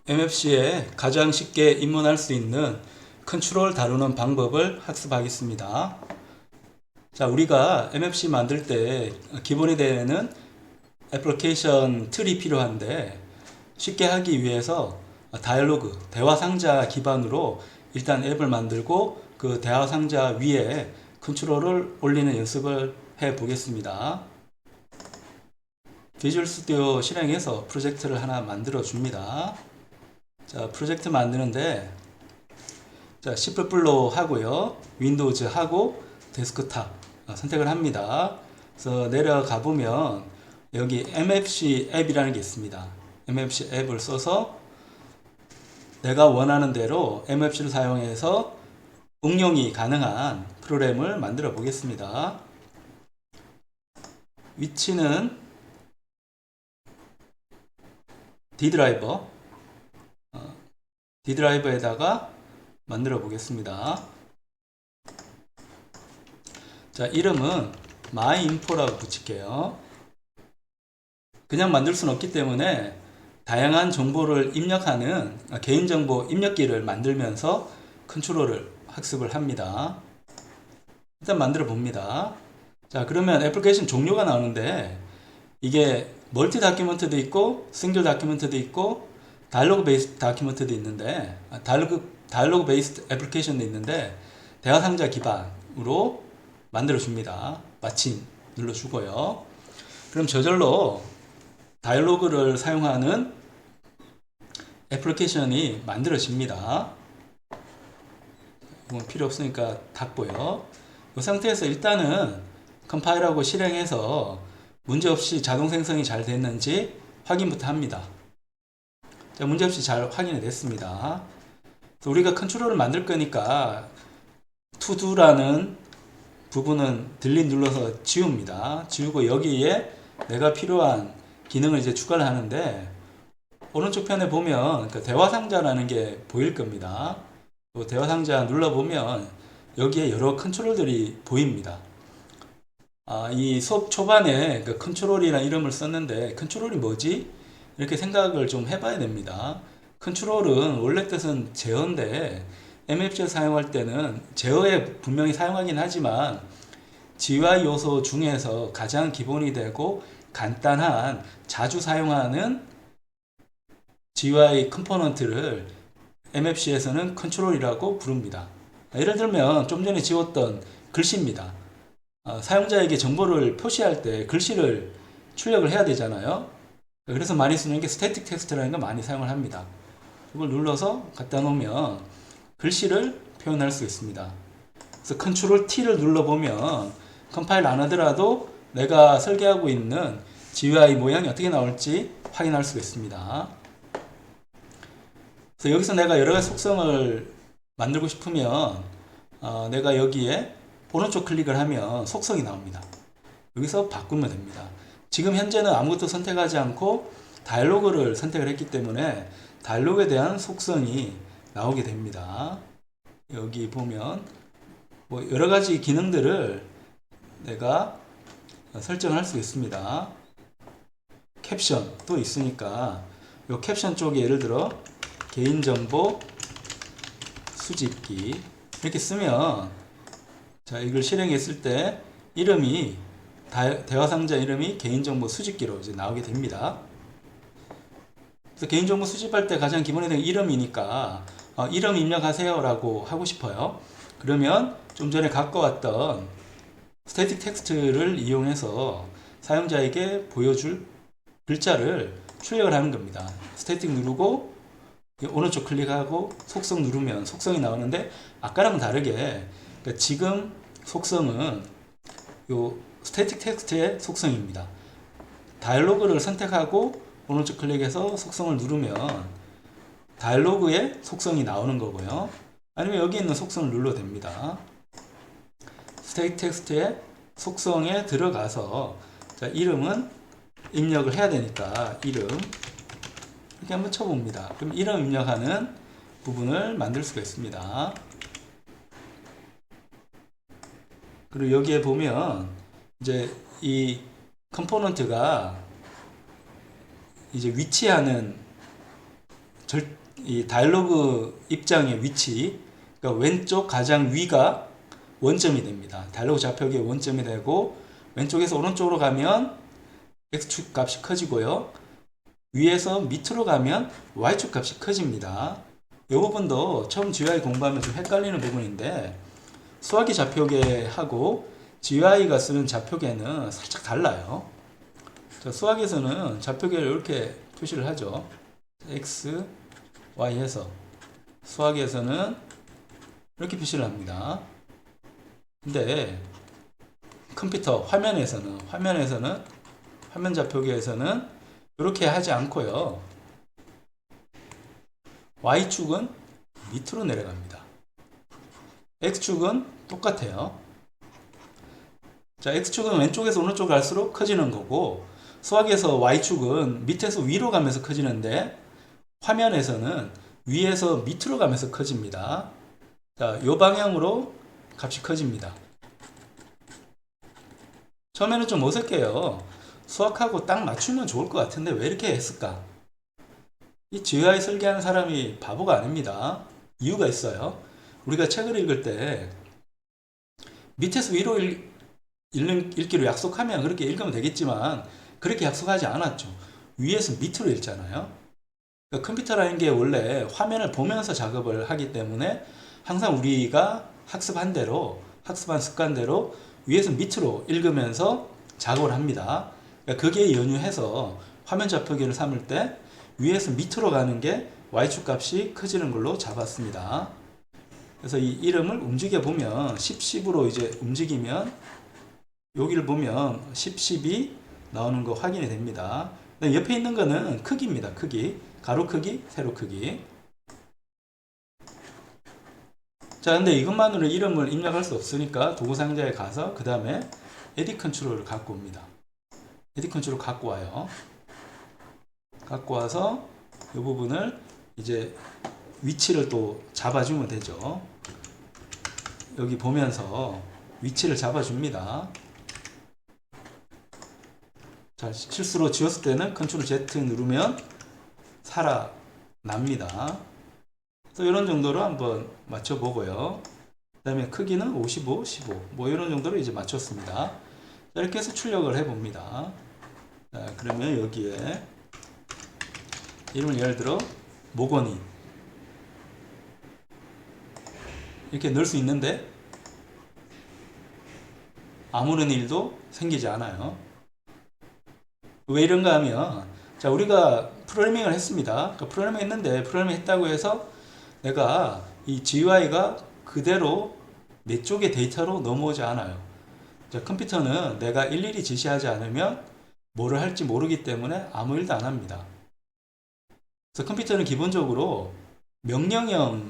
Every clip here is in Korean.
MFC에 가장 쉽게 입문할 수 있는 컨트롤 다루는 방법을 학습하겠습니다. 자, 우리가 MFC 만들 때 기본이 되는 애플리케이션 틀이 필요한데 쉽게 하기 위해서 다이얼로그, 대화 상자 기반으로 일단 앱을 만들고 그 대화 상자 위에 컨트롤을 올리는 연습을 해 보겠습니다. 비주얼 스튜디오 실행해서 프로젝트를 하나 만들어 줍니다. 자, 프로젝트 만드는데 자, Shift+로 하고요. 윈도우즈 하고 데스크탑 선택을 합니다. 그래서 내려가 보면 여기 MFC 앱이라는 게 있습니다. MFC 앱을 써서 내가 원하는 대로 MFC를 사용해서 응용이 가능한 프로그램을 만들어 보겠습니다. 위치는 D드라이버에다가 만들어 보겠습니다. 자, 이름은 myinfo라고 붙일게요. 그냥 만들 수는 없기 때문에 다양한 정보를 입력하는 개인정보 입력기를 만들면서 컨트롤을 학습을 합니다. 일단 만들어 봅니다. 자, 그러면 애플리케이션 종류가 나오는데 이게 멀티 다큐멘트도 있고 싱글 다큐멘트도 있고 다이얼로그 베이스드 다큐멘트도 있는데 다이얼로그 베이스드 애플리케이션도 있는데 대화 상자 기반으로 만들어 줍니다. 마침 눌러 주고요. 그럼 저절로 다이얼로그를 사용하는 애플리케이션이 만들어집니다. 이건 필요 없으니까 닫고요. 이 상태에서 일단은 컴파일하고 실행해서 문제없이 자동 생성이 잘 됐는지 확인부터 합니다. 자, 문제없이 잘 확인이 됐습니다. 우리가 컨트롤을 만들 거니까 투두라는 부분은 딜릿 눌러서 지웁니다. 지우고 여기에 내가 필요한 기능을 이제 추가를 하는데 오른쪽 편에 보면 그 대화 상자라는 게 보일 겁니다. 그 대화 상자 눌러보면 여기에 여러 컨트롤들이 보입니다. 이 수업 초반에 그 컨트롤이라는 이름을 썼는데 컨트롤이 뭐지? 이렇게 생각을 좀 해봐야 됩니다. 컨트롤은 원래 뜻은 제어인데 MFC를 사용할 때는 제어에 분명히 사용하긴 하지만 GUI 요소 중에서 가장 기본이 되고 간단한 자주 사용하는 GUI 컴포넌트를 MFC에서는 컨트롤이라고 부릅니다. 예를 들면 좀 전에 지웠던 글씨입니다. 사용자에게 정보를 표시할 때 글씨를 출력을 해야 되잖아요. 그래서 많이 쓰는 게 스태틱 텍스트라는 걸 많이 사용을 합니다. 이걸 눌러서 갖다 놓으면 글씨를 표현할 수 있습니다. 그래서 컨트롤 T를 눌러보면 컴파일 안 하더라도 내가 설계하고 있는 GUI 모양이 어떻게 나올지 확인할 수가 있습니다. 그래서 여기서 내가 여러 가지 속성을 만들고 싶으면 내가 여기에 오른쪽 클릭을 하면 속성이 나옵니다. 여기서 바꾸면 됩니다. 지금 현재는 아무것도 선택하지 않고 다이얼로그를 선택을 했기 때문에 다이얼로그에 대한 속성이 나오게 됩니다. 여기 보면 뭐 여러 가지 기능들을 내가 설정할 수 있습니다. 캡션도 있으니까 이 캡션 쪽에 예를 들어 개인정보 수집기 이렇게 쓰면 자, 이걸 실행했을 때 이름이 대화 상자 이름이 개인정보 수집기로 이제 나오게 됩니다. 그래서 개인정보 수집할 때 가장 기본이 되는 이름이니까 이름 입력하세요 라고 하고 싶어요. 그러면 좀 전에 갖고 왔던 스태틱 텍스트를 이용해서 사용자에게 보여줄 글자를 출력을 하는 겁니다. 스태틱 누르고 오른쪽 클릭하고 속성 누르면 속성이 나오는데 아까랑은 다르게 그러니까 지금 속성은 요 스태틱 텍스트의 속성입니다. 다이얼로그를 선택하고 오른쪽 클릭해서 속성을 누르면 다이얼로그의 속성이 나오는 거고요. 아니면 여기 있는 속성을 눌러도 됩니다. 스태틱 텍스트의 속성에 들어가서 자, 이름은 입력을 해야 되니까 이름 이렇게 한번 쳐봅니다. 그럼 이름 입력하는 부분을 만들 수가 있습니다. 그리고 여기에 보면 이제 이 컴포넌트가 이제 위치하는 이 다이얼로그 입장의 위치, 그러니까 왼쪽 가장 위가 원점이 됩니다. 다이얼로그 좌표기의 원점이 되고, 왼쪽에서 오른쪽으로 가면 X축 값이 커지고요. 위에서 밑으로 가면 Y축 값이 커집니다. 이 부분도 처음 GUI 공부하면 좀 헷갈리는 부분인데, 수학이 좌표계하고 GUI가 쓰는 좌표계는 살짝 달라요. 자, 수학에서는 좌표계를 이렇게 표시를 하죠. X, Y 해서. 수학에서는 이렇게 표시를 합니다. 근데 컴퓨터 화면에서는 화면 좌표계에서는 이렇게 하지 않고요. Y축은 밑으로 내려갑니다. X축은 똑같아요. 자, X축은 왼쪽에서 오른쪽 갈수록 커지는 거고, 수학에서 Y축은 밑에서 위로 가면서 커지는데, 화면에서는 위에서 밑으로 가면서 커집니다. 자, 이 방향으로 값이 커집니다. 처음에는 좀 어색해요. 수학하고 딱 맞추면 좋을 것 같은데 왜 이렇게 했을까? 이 GUI 설계하는 사람이 바보가 아닙니다. 이유가 있어요. 우리가 책을 읽을 때 밑에서 위로 읽기로 약속하면 그렇게 읽으면 되겠지만, 그렇게 약속하지 않았죠. 위에서 밑으로 읽잖아요. 그러니까 컴퓨터라는 게 원래 화면을 보면서 작업을 하기 때문에 항상 우리가 학습한 습관대로 위에서 밑으로 읽으면서 작업을 합니다. 그러니까 거기에 연유해서 화면 좌표계를 삼을 때 위에서 밑으로 가는 게 Y축 값이 커지는 걸로 잡았습니다. 그래서 이 이름을 움직여 보면 10, 10으로 이제 움직이면 여기를 보면 10, 10이 나오는 거 확인이 됩니다. 옆에 있는 거는 크기입니다. 크기. 가로 크기, 세로 크기. 자, 근데 이것만으로 이름을 입력할 수 없으니까 도구 상자에 가서 그 다음에 에딧 컨트롤을 갖고 옵니다. 에딧 컨트롤 갖고 와요. 갖고 와서 이 부분을 이제 위치를 또 잡아주면 되죠. 여기 보면서 위치를 잡아줍니다. 자, 실수로 지웠을 때는 컨트롤 Z 누르면 살아납니다. 그래서 이런 정도로 한번 맞춰보고요. 그 다음에 크기는 55, 15. 뭐 이런 정도로 이제 맞췄습니다. 이렇게 해서 출력을 해봅니다. 자, 그러면 여기에 이름을 예를 들어 모건이 이렇게 넣을 수 있는데 아무런 일도 생기지 않아요. 왜 이런가 하면, 자, 우리가 프로그래밍을 했습니다. 그러니까 프로그래밍 했는데, 프로그래밍 했다고 해서 내가 이 GUI가 그대로 내 쪽의 데이터로 넘어오지 않아요. 자, 컴퓨터는 내가 일일이 지시하지 않으면 뭐를 할지 모르기 때문에 아무 일도 안 합니다. 그래서 컴퓨터는 기본적으로 명령형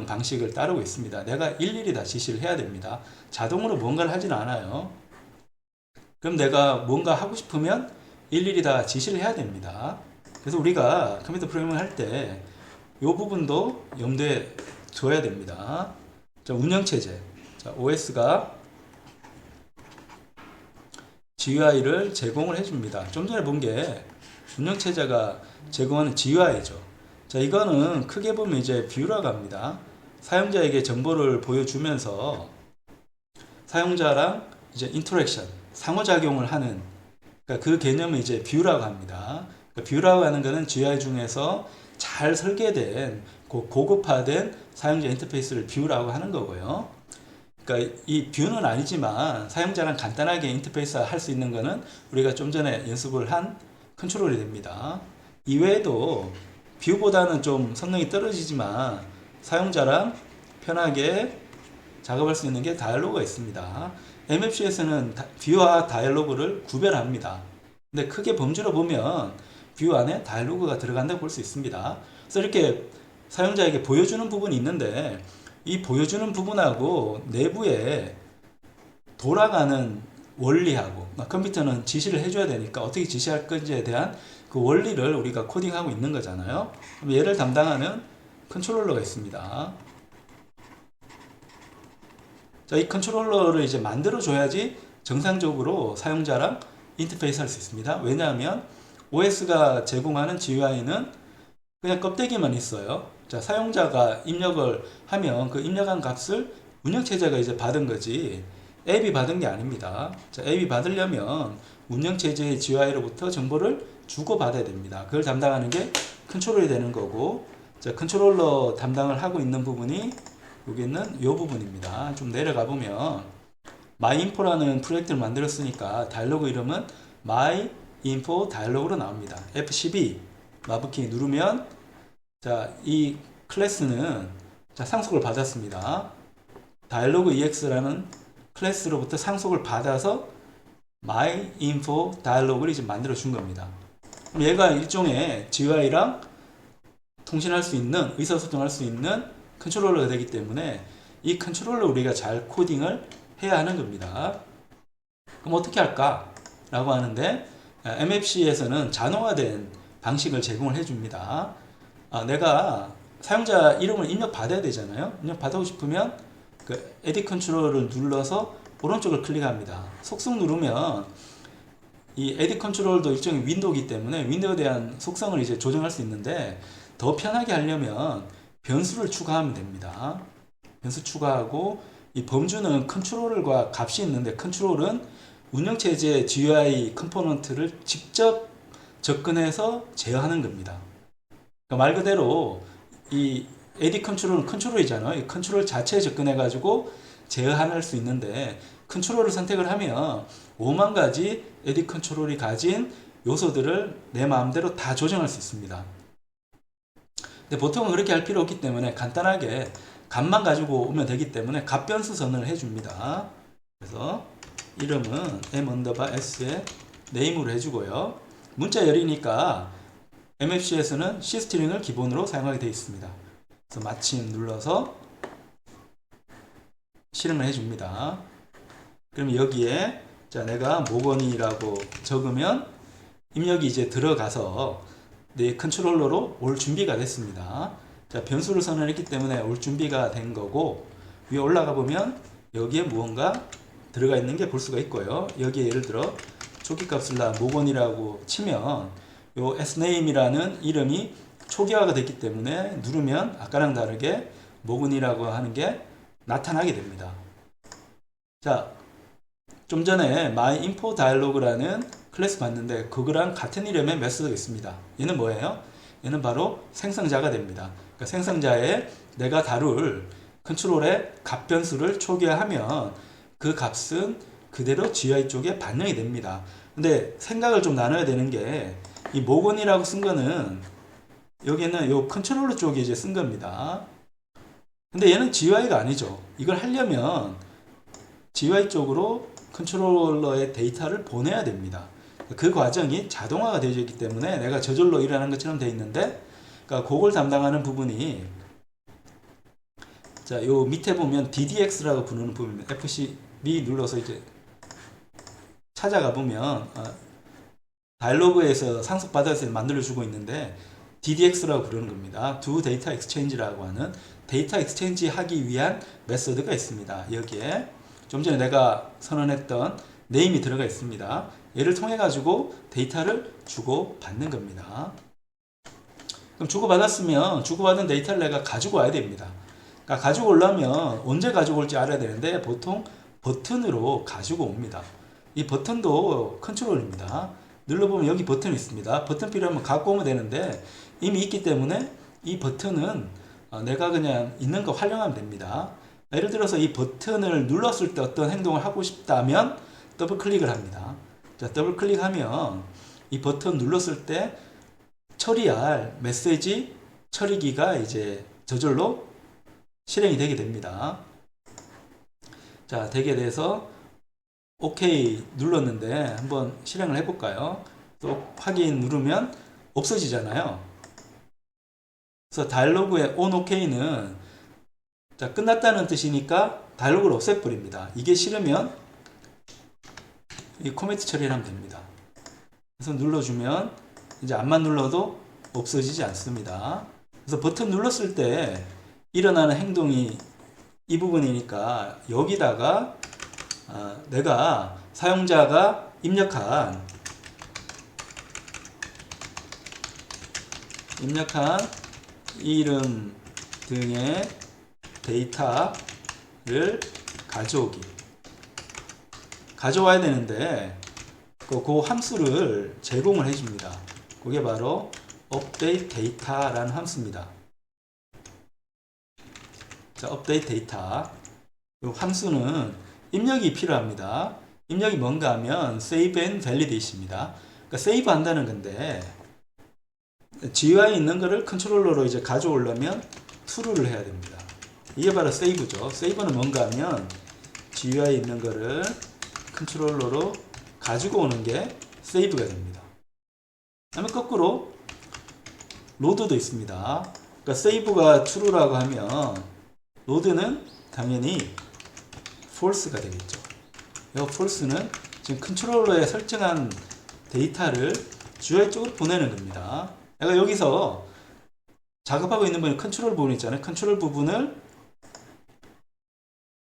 방식을 따르고 있습니다. 내가 일일이 다 지시를 해야 됩니다. 자동으로 뭔가를 하지는 않아요. 그럼 내가 뭔가 하고 싶으면 일일이 다 지시를 해야 됩니다. 그래서 우리가 컴퓨터 프로그래밍을 할 때 이 부분도 염두에 둬야 됩니다. 자, 운영체제. 자, OS가 GUI를 제공을 해줍니다. 좀 전에 본 게 운영체제가 제공하는 GUI죠. 자, 이거는 크게 보면 이제 뷰라고 합니다. 사용자에게 정보를 보여주면서 사용자랑 이제 인터랙션, 상호작용을 하는, 그러니까 그 개념을 이제 뷰라고 합니다. 그러니까 뷰라고 하는 것은 GUI 중에서 잘 설계된 고급화된 사용자 인터페이스를 뷰라고 하는 거고요. 그러니까 이 뷰는 아니지만 사용자랑 간단하게 인터페이스 할 수 있는 거는 우리가 좀 전에 연습을 한 컨트롤이 됩니다. 이외에도 뷰보다는 좀 성능이 떨어지지만 사용자랑 편하게 작업할 수 있는 게 다이얼로그가 있습니다. MFC에서는 뷰와 다이얼로그를 구별합니다. 근데 크게 범주로 보면 뷰 안에 다이얼로그가 들어간다고 볼 수 있습니다. 그래서 이렇게 사용자에게 보여주는 부분이 있는데, 이 보여주는 부분하고 내부에 돌아가는 원리하고, 컴퓨터는 지시를 해줘야 되니까 어떻게 지시할 건지에 대한 그 원리를 우리가 코딩하고 있는 거잖아요. 그럼 얘를 담당하는 컨트롤러가 있습니다. 자, 이 컨트롤러를 이제 만들어줘야지 정상적으로 사용자랑 인터페이스 할 수 있습니다. 왜냐하면 OS가 제공하는 GUI는 그냥 껍데기만 있어요. 자, 사용자가 입력을 하면 그 입력한 값을 운영체제가 이제 받은 거지 앱이 받은 게 아닙니다. 자, 앱이 받으려면 운영체제의 GUI로부터 정보를 주고받아야 됩니다. 그걸 담당하는 게 컨트롤이 되는 거고, 자, 컨트롤러 담당을 하고 있는 부분이 여기 있는 이 부분입니다. 좀 내려가 보면 myinfo라는 프로젝트를 만들었으니까 다이로그 이름은 myinfo 다이로그로 나옵니다. F12 마법키 누르면 자, 이 클래스는 자, 상속을 받았습니다. 다이로그 EX라는 클래스로부터 상속을 받아서 myinfo 다이로그를 이제 만들어 준 겁니다. 그럼 얘가 일종의 GUI랑 통신할 수 있는, 의사소통할 수 있는 컨트롤러가 되기 때문에 이 컨트롤러 우리가 잘 코딩을 해야 하는 겁니다. 그럼 어떻게 할까? 라고 하는데 MFC에서는 자동화된 방식을 제공을 해줍니다. 내가 사용자 이름을 입력받아야 되잖아요. 입력받고 싶으면 그 에디 컨트롤을 눌러서 오른쪽을 클릭합니다. 속성 누르면 이 에디 컨트롤도 일종의 윈도우이기 때문에 윈도우에 대한 속성을 이제 조정할 수 있는데 더 편하게 하려면 변수를 추가하면 됩니다. 변수 추가하고 이 범주는 컨트롤과 값이 있는데 컨트롤은 운영체제 GUI 컴포넌트를 직접 접근해서 제어하는 겁니다. 그러니까 말 그대로 이 에디 컨트롤은 컨트롤이잖아요. 이 컨트롤 자체에 접근해 가지고 제어할 수 있는데 컨트롤을 선택을 하면 5만 가지 에디 컨트롤이 가진 요소들을 내 마음대로 다 조정할 수 있습니다. 근데 보통은 그렇게 할 필요 없기 때문에 간단하게 값만 가지고 오면 되기 때문에 값 변수 선언을 해줍니다. 그래서 이름은 m_s에 name으로 해주고요. 문자 열이니까 MFC에서는 C스트링을 기본으로 사용하게 되어 있습니다. 그래서 마침 눌러서 실행을 해줍니다. 그럼 여기에 자, 내가 모건이라고 적으면 입력이 이제 들어가서 내 컨트롤러로 올 준비가 됐습니다. 자, 변수를 선언했기 때문에 올 준비가 된 거고, 위에 올라가 보면 여기에 무언가 들어가 있는 게 볼 수가 있고요. 여기에 예를 들어 초기값을 나 모건이라고 치면 요 sname이라는 이름이 초기화가 됐기 때문에 누르면 아까랑 다르게 모건이라고 하는 게 나타나게 됩니다. 자, 좀 전에 myinfo dialog라는 클래스 봤는데 그거랑 같은 이름의 메소드가 있습니다. 얘는 뭐예요? 얘는 바로 생성자가 됩니다. 그러니까 생성자에 내가 다룰 컨트롤의 값 변수를 초기화하면 그 값은 그대로 GUI 쪽에 반영이 됩니다. 근데 생각을 좀 나눠야 되는 게 이 모건이라고 쓴 거는 여기는 요 컨트롤러 쪽에 이제 쓴 겁니다. 근데 얘는 GUI가 아니죠. 이걸 하려면 GUI 쪽으로 컨트롤러의 데이터를 보내야 됩니다. 그 과정이 자동화가 되어 있기 때문에 내가 저절로 일어나는 것처럼 되어 있는데, 그러니까 그걸 담당하는 부분이 자, 요 밑에 보면 DDX라고 부르는 부분입니다. F12 눌러서 이제 찾아가 보면 다이로그에서 상속받아서 만들어주고 있는데 DDX라고 부르는 겁니다. Do Data Exchange라고 하는 데이터 익스체인지 하기 위한 메소드가 있습니다. 여기에 좀 전에 내가 선언했던 name이 들어가 있습니다. 얘를 통해 가지고 데이터를 주고 받는 겁니다. 그럼 주고받았으면 주고받은 데이터를 내가 가지고 와야 됩니다. 그러니까 가지고 오려면 언제 가지고 올지 알아야 되는데 보통 버튼으로 가지고 옵니다. 이 버튼도 컨트롤입니다. 눌러보면 여기 버튼이 있습니다. 버튼 필요하면 갖고 오면 되는데 이미 있기 때문에 이 버튼은 내가 그냥 있는 거 활용하면 됩니다. 예를 들어서 이 버튼을 눌렀을 때 어떤 행동을 하고 싶다면 더블 클릭을 합니다. 자, 더블 클릭하면 이 버튼 눌렀을 때 처리할 메시지 처리기가 이제 저절로 실행이 되게 됩니다. 자, 되게 돼서 OK 눌렀는데 한번 실행을 해볼까요? 또 확인 누르면 없어지잖아요. 그래서 다이로그의 on OK는 자, 끝났다는 뜻이니까 다이로그를 없애버립니다. 이게 싫으면 이 코미트 처리를 하면 됩니다. 그래서 눌러주면 이제 안만 눌러도 없어지지 않습니다. 그래서 버튼 눌렀을 때 일어나는 행동이 이 부분이니까 여기다가 내가 사용자가 입력한 입력한 이름 등의 데이터를 가져와야 되는데 그 함수를 제공을 해줍니다. 그게 바로 update data라는 함수입니다. 자, update data. 이 함수는 입력이 필요합니다. 입력이 뭔가 하면 save and validate입니다. 그러니까 save 한다는 건데 GUI에 있는 거를 컨트롤러로 이제 가져오려면 true를 해야 됩니다. 이게 바로 save죠. save는 뭔가 하면 GUI에 있는 거를 컨트롤러로 가지고 오는 게 save가 됩니다. 그다음에 거꾸로 load도 있습니다. 그러니까 save가 true라고 하면 load는 당연히 false가 되겠죠. 이 false는 지금 컨트롤러에 설정한 데이터를 GUI 쪽으로 보내는 겁니다. 내가 여기서 작업하고 있는 부분 컨트롤 부분 있잖아요. 컨트롤 부분을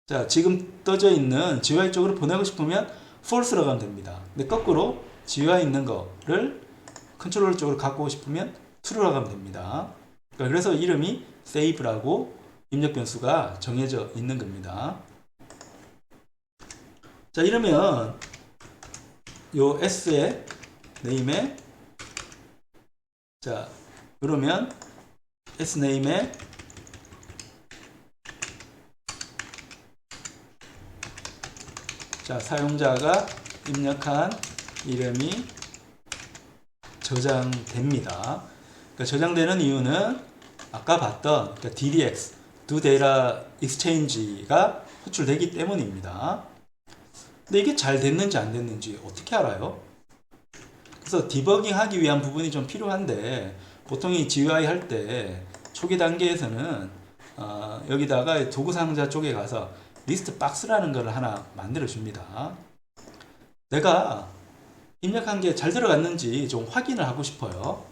자, 지금 떠져 있는 GUI 쪽으로 보내고 싶으면 false라고 하면 됩니다. 근데 거꾸로 GUI 있는 거를 컨트롤러 쪽으로 갖고 오고 싶으면 true라고 하면 됩니다. 그래서 이름이 save라고 입력 변수가 정해져 있는 겁니다. 자, 이러면 요 s의 name에 자, 그러면 sname에 자, 사용자가 입력한 이름이 저장됩니다. 그러니까 저장되는 이유는 아까 봤던 그러니까 DDX, Do Data Exchange가 호출되기 때문입니다. 근데 이게 잘 됐는지 안 됐는지 어떻게 알아요? 그래서 디버깅 하기 위한 부분이 좀 필요한데 보통 이 GUI 할 때 초기 단계에서는 여기다가 도구 상자 쪽에 가서 리스트 박스라는 걸 하나 만들어 줍니다. 내가 입력한 게 잘 들어갔는지 좀 확인을 하고 싶어요.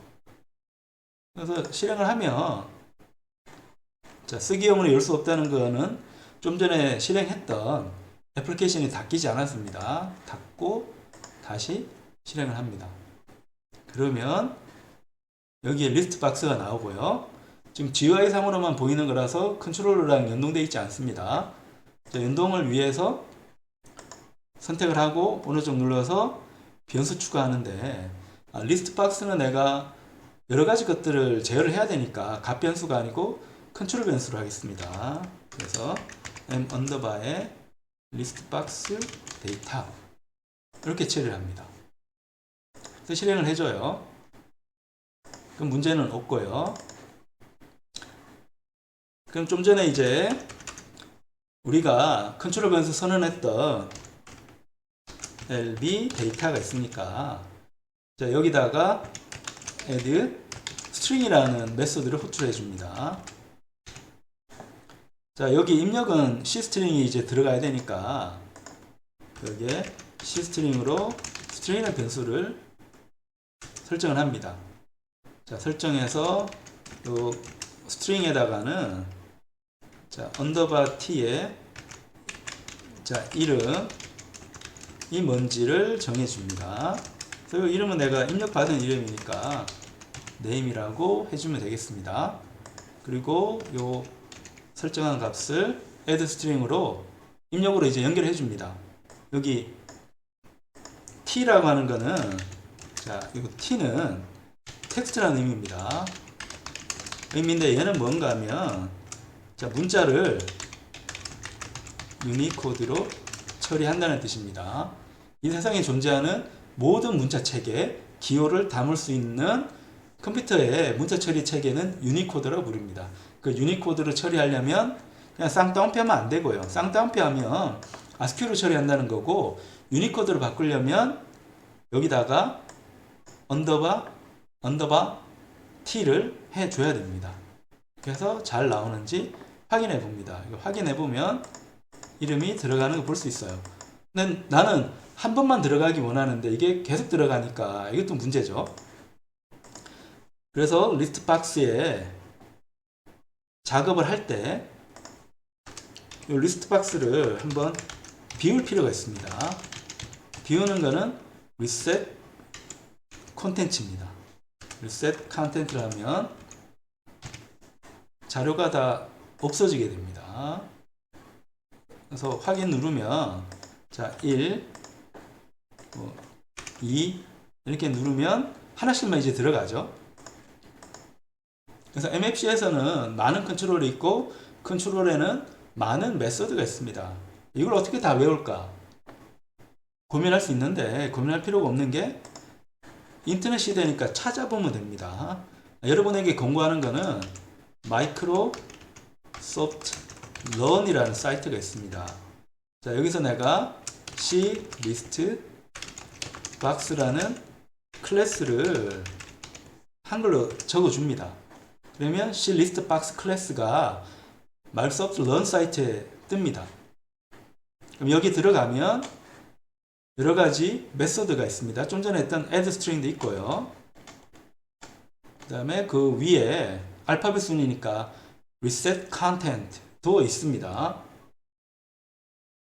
그래서 실행을 하면 자, 쓰기용으로 열 수 없다는 거는 좀 전에 실행했던 애플리케이션이 닫히지 않았습니다. 닫고 다시 실행을 합니다. 그러면 여기에 리스트 박스가 나오고요. 지금 GUI 상으로만 보이는 거라서 컨트롤러랑 연동되어 있지 않습니다. 자, 연동을 위해서 선택을 하고 오른쪽 눌러서 변수 추가하는데 리스트 박스는 내가 여러 가지 것들을 제어를 해야 되니까 값 변수가 아니고 컨트롤 변수로 하겠습니다. 그래서 m 언더바에 리스트 박스 데이터 이렇게 처리를 합니다. 그래서 실행을 해줘요. 그럼 문제는 없고요. 그럼 좀 전에 이제 우리가 컨트롤 변수 선언했던 lb 데이터가 있으니까 자, 여기다가 add string이라는 메소드를 호출해 줍니다. 자, 여기 입력은 cstring이 이제 들어가야 되니까 여기에 cstring으로 string이라는 변수를 설정을 합니다. 자, 설정해서 요 string에다가는 자, 언더바 t에 자, 이름이 뭔지를 정해 줍니다. 그래서 이름은 내가 입력받은 이름이니까 name이라고 해주면 되겠습니다. 그리고 요 설정한 값을 add string으로 입력으로 이제 연결해 줍니다. 여기 t라고 하는 거는 자, 이거 t는 텍스트라는 의미입니다. 의미인데 얘는 뭔가 하면 자, 문자를 유니코드로 처리한다는 뜻입니다. 이 세상에 존재하는 모든 문자 체계, 기호를 담을 수 있는 컴퓨터의 문자 처리 체계는 유니코드라고 부릅니다. 그 유니코드를 처리하려면 그냥 쌍따옴표 하면 안 되고요. 쌍따옴표 하면 ASCII로 처리한다는 거고 유니코드로 바꾸려면 여기다가 언더바 t를 해줘야 됩니다. 그래서 잘 나오는지 확인해 봅니다. 이거 확인해 보면 이름이 들어가는 거 볼 수 있어요. 근데 나는 한 번만 들어가기 원하는데 이게 계속 들어가니까 이것도 문제죠. 그래서 리스트 박스에 작업을 할 때 이 리스트 박스를 한번 비울 필요가 있습니다. 비우는 거는 reset 콘텐츠입니다. reset content를 하면 자료가 다 없어지게 됩니다. 그래서 확인 누르면 자 1, 2 이렇게 누르면 하나씩만 이제 들어가죠. 그래서 MFC에서는 많은 컨트롤이 있고 컨트롤에는 많은 메소드가 있습니다. 이걸 어떻게 다 외울까? 고민할 수 있는데 고민할 필요가 없는 게 인터넷 시대니까 찾아보면 됩니다. 여러분에게 권고하는 거는 마이크로소프트 런이라는 사이트가 있습니다. 자, 여기서 내가 C 리스트 박스라는 클래스를 한글로 적어줍니다. 그러면 C 리스트 박스 클래스가 마이크로소프트 런 사이트에 뜹니다. 그럼 여기 들어가면 여러 가지 메소드가 있습니다. 좀 전에 했던 add string도 있고요. 그 다음에 그 위에 알파벳 순이니까 reset content도 있습니다.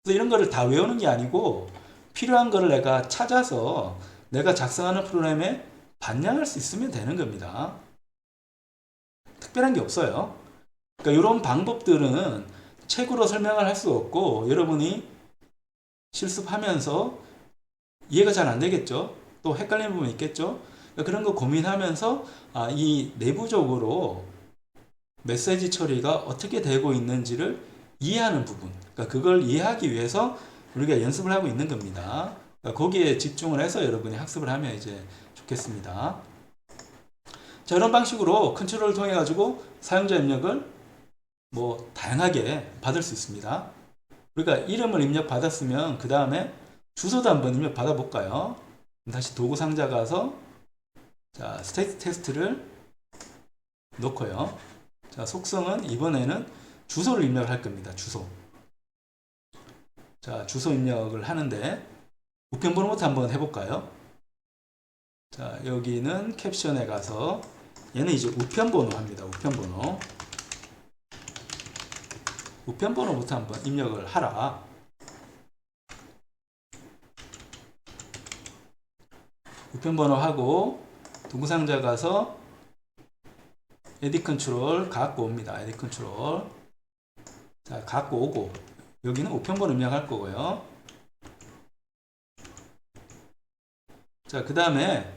그래서 이런 거를 다 외우는 게 아니고 필요한 거를 내가 찾아서 내가 작성하는 프로그램에 반영할 수 있으면 되는 겁니다. 특별한 게 없어요. 그러니까 이런 방법들은 책으로 설명을 할 수 없고 여러분이 실습하면서 이해가 잘 안 되겠죠. 또 헷갈리는 부분이 있겠죠. 그러니까 그런 거 고민하면서 이 내부적으로 메시지 처리가 어떻게 되고 있는지를 이해하는 부분, 그러니까 그걸 이해하기 위해서 우리가 연습을 하고 있는 겁니다. 그러니까 거기에 집중을 해서 여러분이 학습을 하면 이제 좋겠습니다. 자, 이런 방식으로 컨트롤을 통해 가지고 사용자 입력을 뭐 다양하게 받을 수 있습니다. 우리가 이름을 입력 받았으면 그 다음에 주소도 한번 입력 받아 볼까요? 다시 도구 상자 가서 자, 스테이트 텍스트를 넣고요. 자, 속성은 이번에는 주소를 입력을 할 겁니다. 주소. 자, 주소 입력을 하는데 우편번호부터 한번 해볼까요? 자, 여기는 캡션에 가서 얘는 이제 우편번호 합니다. 우편번호. 우편번호부터 한번 입력을 하라. 우편번호 하고 도구상자 가서 에디 컨트롤 갖고 옵니다. 에디 컨트롤. 자, 갖고 오고 여기는 우편번호 입력할 거고요. 자, 그 다음에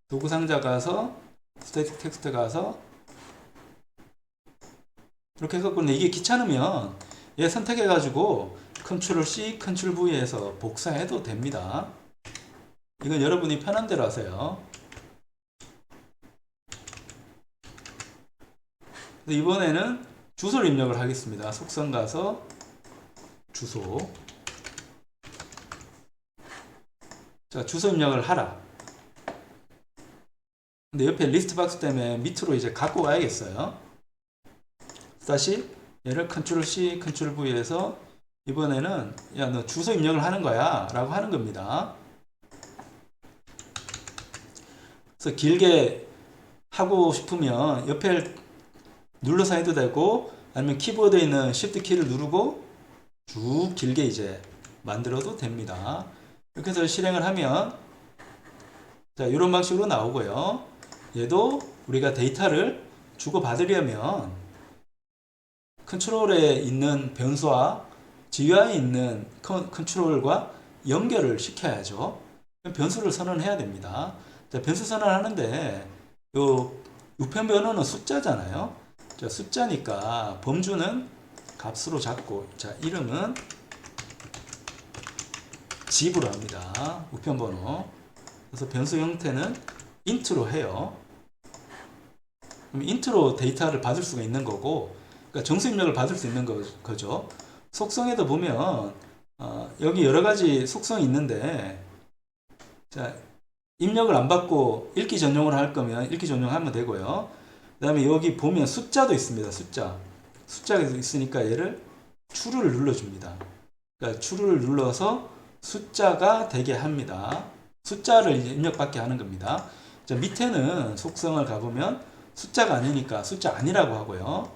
도구상자 가서 스태틱 텍스트 가서 이렇게 해서 근데 이게 귀찮으면 얘 선택해 가지고 컨트롤 C, 컨트롤 V에서 복사해도 됩니다. 이건 여러분이 편한 대로 하세요. 이번에는 주소를 입력을 하겠습니다. 속성 가서 주소. 자, 주소 입력을 하라. 근데 옆에 리스트 박스 때문에 밑으로 이제 갖고 가야겠어요. 다시 얘를 컨트롤 C, 컨트롤 V에서 이번에는 야, 너 주소 입력을 하는 거야 라고 하는 겁니다. 그래서 길게 하고 싶으면 옆에 눌러서 해도 되고 아니면 키보드에 있는 Shift 키를 누르고 쭉 길게 이제 만들어도 됩니다. 이렇게 해서 실행을 하면 자, 이런 방식으로 나오고요. 얘도 우리가 데이터를 주고받으려면 컨트롤에 있는 변수와 GUI에 있는 컨트롤과 연결을 시켜야죠. 변수를 선언해야 됩니다. 자, 변수 선언하는데 요 우편 번호는 숫자잖아요. 자, 숫자니까 범주는 값으로 잡고 자, 이름은 집으로 합니다. 우편 번호. 그래서 변수 형태는 int로 해요. 그럼 int로 데이터를 받을 수가 있는 거고 그러니까 정수 입력을 받을 수 있는 거죠. 속성에도 보면 여기 여러 가지 속성이 있는데 자, 입력을 안 받고 읽기 전용으로 할 거면 읽기 전용하면 되고요. 그 다음에 여기 보면 숫자도 있습니다. 숫자가 있으니까 얘를 추루를 눌러줍니다. 그러니까 추루를 눌러서 숫자가 되게 합니다. 숫자를 이제 입력받게 하는 겁니다. 자, 밑에는 속성을 가보면 숫자가 아니니까 숫자 아니라고 하고요.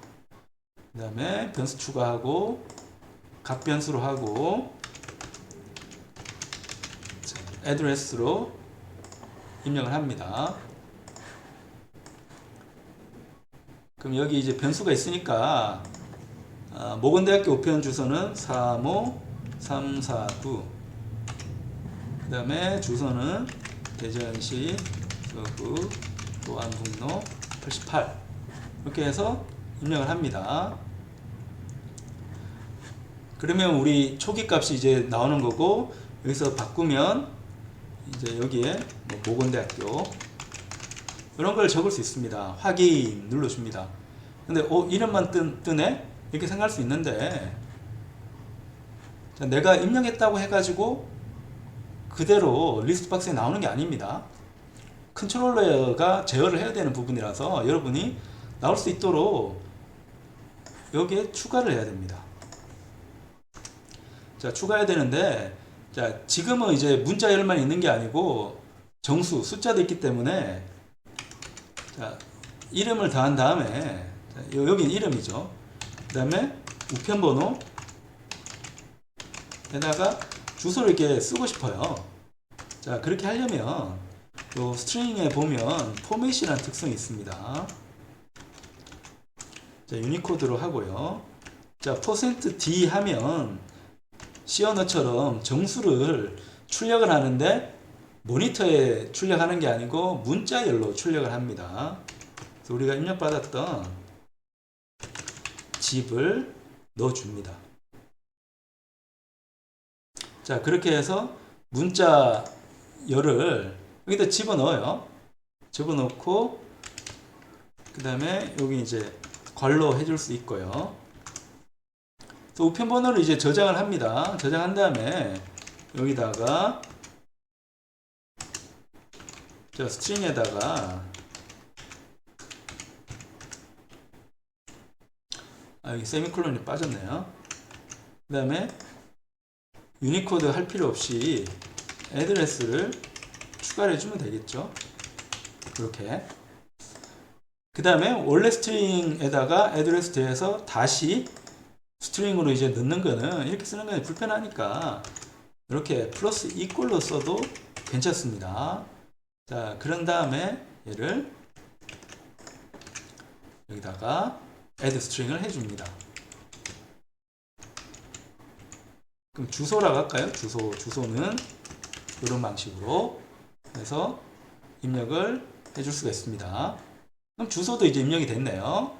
그 다음에 변수 추가하고 각 변수로 하고 address로 입력을 합니다. 그럼 여기 이제 변수가 있으니까 모건대학교 우편 주소는 35349. 그 다음에 주소는 대전시 서구 도안북로 88. 이렇게 해서 입력을 합니다. 그러면 우리 초기 값이 이제 나오는 거고, 여기서 바꾸면 이제 여기에 뭐 모건대학교 이런 걸 적을 수 있습니다. 확인 눌러줍니다. 근데 이름만 뜨네? 이렇게 생각할 수 있는데, 자, 내가 입력했다고 해가지고 그대로 리스트 박스에 나오는 게 아닙니다. 컨트롤러가 제어를 해야 되는 부분이라서 여러분이 나올 수 있도록 여기에 추가를 해야 됩니다. 자, 추가해야 되는데, 자, 지금은 이제 문자열만 있는 게 아니고 정수, 숫자도 있기 때문에, 자, 이름을 더한 다음에, 자, 여기는 이름이죠. 그 다음에 우편번호 에다가 주소를 이렇게 쓰고 싶어요. 자, 그렇게 하려면 요 스트링에 보면 포맷이라는 특성이 있습니다. 자, 유니코드로 하고요. 자, %d 하면 시어너처럼 정수를 출력을 하는데 모니터에 출력하는 게 아니고 문자열로 출력을 합니다. 그래서 우리가 입력받았던 집을 넣어줍니다. 자, 그렇게 해서 문자열을 여기다 집어넣어요. 집어넣고 그 다음에 여기 이제 괄로 해줄 수 있고요. 그래서 우편번호를 이제 저장을 합니다. 저장한 다음에 여기다가 자, 스트링에다가 여기 세미콜론이 빠졌네요. 그 다음에 유니코드 할 필요 없이 애드레스를 추가를 해주면 되겠죠. 그렇게. 그 다음에 원래 스트링에다가 애드레스 대해서 다시 스트링으로 이제 넣는 거는 이렇게 쓰는 건 불편하니까 이렇게 플러스 이꼴로 써도 괜찮습니다. 자, 그런 다음에 얘를 여기다가 add 스트링을 해줍니다. 그럼 주소라고 할까요? 주소는 이런 방식으로 해서 입력을 해줄 수가 있습니다. 그럼 주소도 이제 입력이 됐네요.